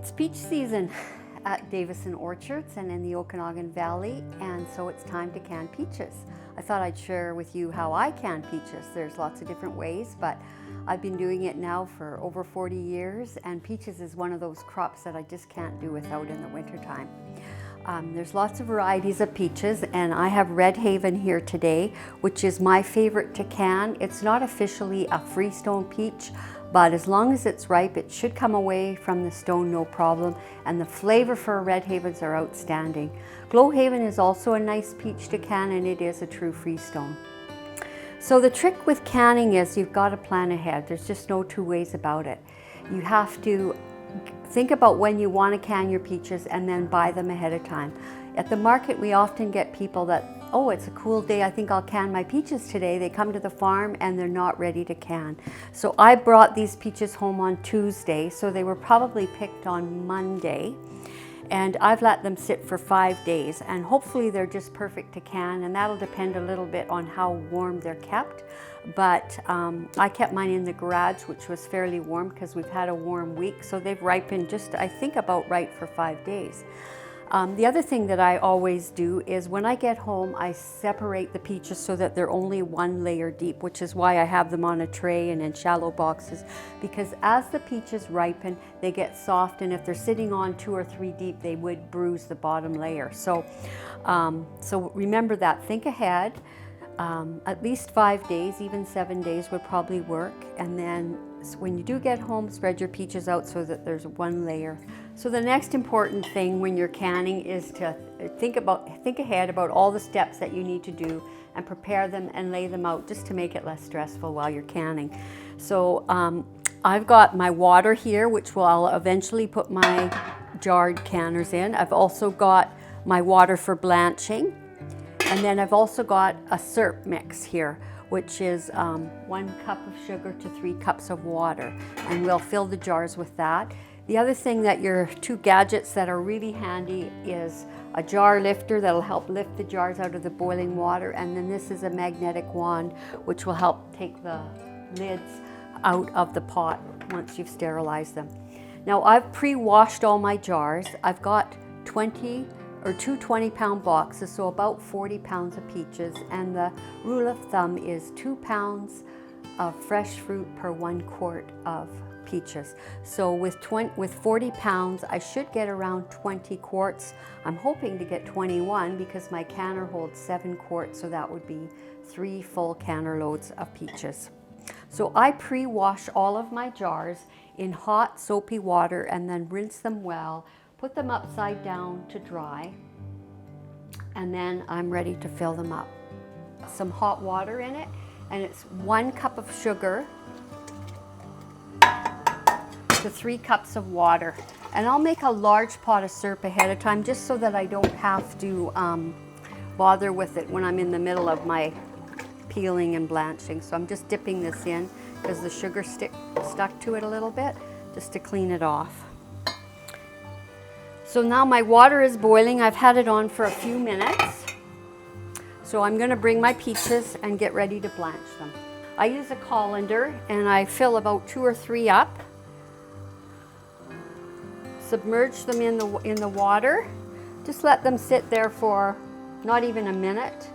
It's peach season at Davison Orchards and in the Okanagan Valley, and so it's time to can peaches. I thought I'd share with you how I can peaches. There's lots of different ways, but I've been doing it now for over 40 years, and peaches is one of those crops that I just can't do without in the wintertime. There's lots of varieties of peaches, and I have Red Haven here today, which is my favorite to can. It's not officially a freestone peach, but as long as it's ripe, it should come away from the stone no problem, and the flavor for Red Havens are outstanding. Glow Haven is also a nice peach to can, and it is a true freestone. So the trick with canning is you've got to plan ahead. There's just no two ways about it. You have to think about when you want to can your peaches and then buy them ahead of time. At the market, we often get people that, oh, it's a cool day, I think I'll can my peaches today. They come to the farm and they're not ready to can. So I brought these peaches home on Tuesday, so they were probably picked on Monday. And I've let them sit for 5 days, and hopefully they're just perfect to can, and that'll depend a little bit on how warm they're kept. But I kept mine in the garage, which was fairly warm because we've had a warm week, so they've ripened just, I think, about right for 5 days. The other thing that I always do is when I get home, I separate the peaches so that they're only one layer deep, which is why I have them on a tray and in shallow boxes, because as the peaches ripen, they get soft, and if they're sitting on 2 or 3 deep, they would bruise the bottom layer. So remember that, think ahead. At least 5 days, even 7 days would probably work. And then when you do get home, spread your peaches out so that there's one layer. So the next important thing when you're canning is to think ahead about all the steps that you need to do and prepare them and lay them out just to make it less stressful while you're canning. So I've got my water here, which I'll eventually put my jarred canners in. I've also got my water for blanching. And then I've also got a syrup mix here, which is 1 cup of sugar to 3 cups of water. And we'll fill the jars with that. The other thing that your 2 gadgets that are really handy is a jar lifter that'll help lift the jars out of the boiling water. And then this is a magnetic wand, which will help take the lids out of the pot once you've sterilized them. Now I've pre-washed all my jars. I've got 2 20-pound boxes, so about 40 pounds of peaches, and the rule of thumb is 2 pounds of fresh fruit per 1 quart of peaches. So with 40 pounds, I should get around 20 quarts. I'm hoping to get 21 because my canner holds 7 quarts, so that would be 3 full canner loads of peaches. So I pre-wash all of my jars in hot soapy water and then rinse them well. Put them upside down to dry, and then I'm ready to fill them up. Some hot water in it, and it's 1 cup of sugar to 3 cups of water. And I'll make a large pot of syrup ahead of time just so that I don't have to bother with it when I'm in the middle of my peeling and blanching. So I'm just dipping this in because the sugar stuck to it a little bit, just to clean it off. So now my water is boiling. I've had it on for a few minutes. So I'm going to bring my peaches and get ready to blanch them. I use a colander and I fill about 2 or 3 up. Submerge them in the water. Just let them sit there for not even a minute.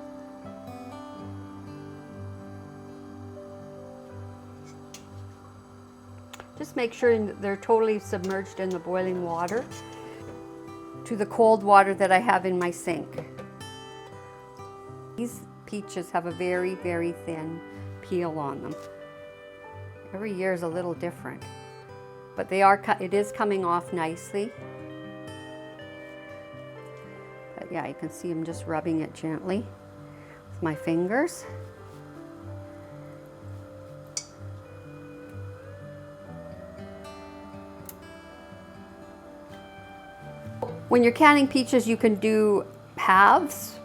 Just make sure that they're totally submerged in the boiling water to the cold water that I have in my sink. These peaches have a very, very thin peel on them. Every year is a little different, but it is coming off nicely. But yeah, you can see I'm just rubbing it gently with my fingers. When you're canning peaches, you can do halves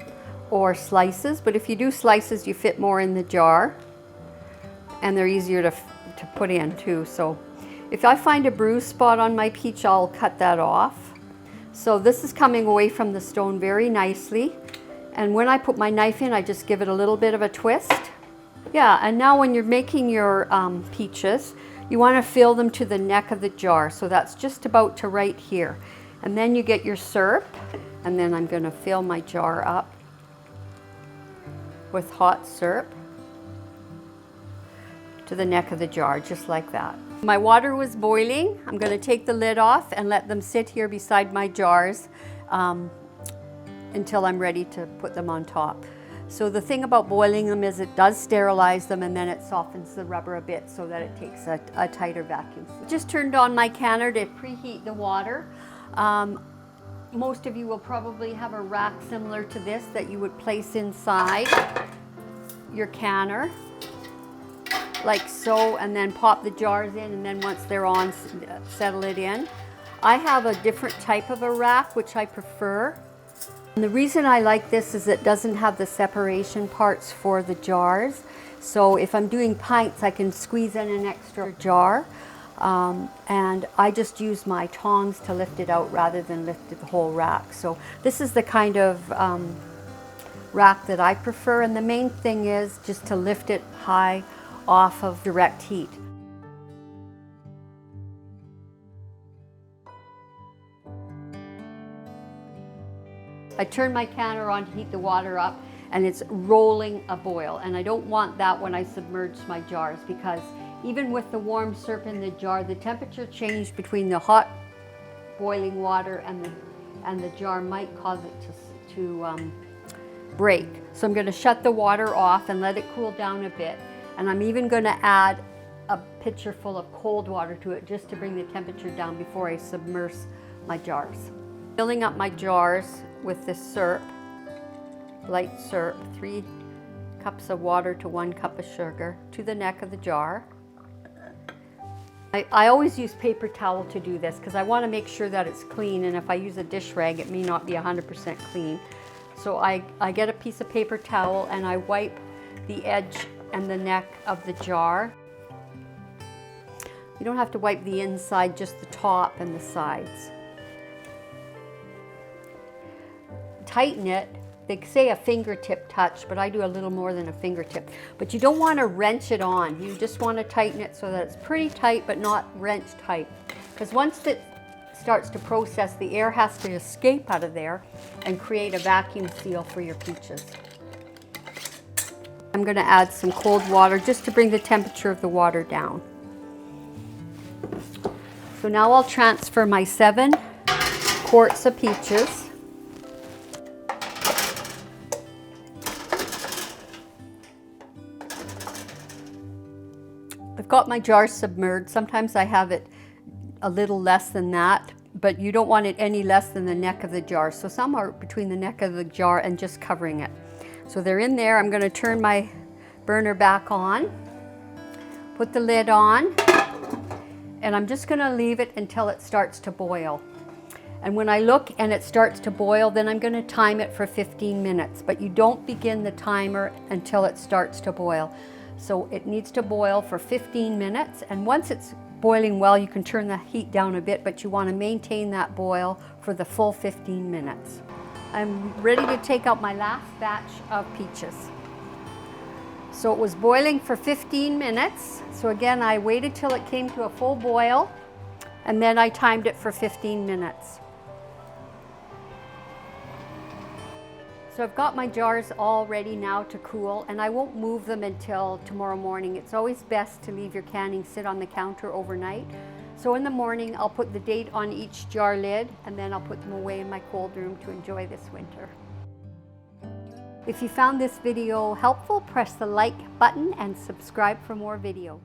or slices, but if you do slices, you fit more in the jar, and they're easier to put in too. So if I find a bruise spot on my peach, I'll cut that off. So this is coming away from the stone very nicely, and when I put my knife in, I just give it a little bit of a twist. Yeah, and now when you're making your peaches, You want to fill them to the neck of the jar, so that's just about to right here. And then you get your syrup, and then I'm going to fill my jar up with hot syrup to the neck of the jar, just like that. My water was boiling. I'm going to take the lid off and let them sit here beside my jars until I'm ready to put them on top. So the thing about boiling them is it does sterilize them, and then it softens the rubber a bit so that it takes a tighter vacuum. Just turned on my canner to preheat the water. Most of you will probably have a rack similar to this that you would place inside your canner, like so, and then pop the jars in, and then once they're on, settle it in. I have a different type of a rack, which I prefer. And the reason I like this is it doesn't have the separation parts for the jars. So if I'm doing pints, I can squeeze in an extra jar. And I just use my tongs to lift it out rather than lift the whole rack. So this is the kind of rack that I prefer. And the main thing is just to lift it high off of direct heat. I turn my canner on to heat the water up, and it's rolling a boil. And I don't want that when I submerge my jars, because even with the warm syrup in the jar, the temperature change between the hot boiling water and the jar might cause it to break. So I'm going to shut the water off and let it cool down a bit. And I'm even going to add a pitcher full of cold water to it just to bring the temperature down before I submerge my jars. Filling up my jars with this syrup, light syrup, 3 cups of water to 1 cup of sugar to the neck of the jar. I always use paper towel to do this because I want to make sure that it's clean, and if I use a dish rag it may not be 100% clean. So I get a piece of paper towel and I wipe the edge and the neck of the jar. You don't have to wipe the inside, just the top and the sides. Tighten it. They say a fingertip touch, but I do a little more than a fingertip. But you don't want to wrench it on. You just want to tighten it so that it's pretty tight, but not wrench tight. Because once it starts to process, the air has to escape out of there and create a vacuum seal for your peaches. I'm going to add some cold water just to bring the temperature of the water down. So now I'll transfer my 7 quarts of peaches. I've got my jar submerged. Sometimes I have it a little less than that, but you don't want it any less than the neck of the jar. So some are between the neck of the jar and just covering it. So they're in there. I'm going to turn my burner back on, put the lid on, and I'm just going to leave it until it starts to boil. And when I look and it starts to boil, then I'm going to time it for 15 minutes. But you don't begin the timer until it starts to boil. So it needs to boil for 15 minutes, and once it's boiling well, you can turn the heat down a bit, but you want to maintain that boil for the full 15 minutes. I'm ready to take out my last batch of peaches. So it was boiling for 15 minutes. So again, I waited till it came to a full boil, and then I timed it for 15 minutes. So I've got my jars all ready now to cool, and I won't move them until tomorrow morning. It's always best to leave your canning sit on the counter overnight. So in the morning, I'll put the date on each jar lid, and then I'll put them away in my cold room to enjoy this winter. If you found this video helpful, press the like button and subscribe for more videos.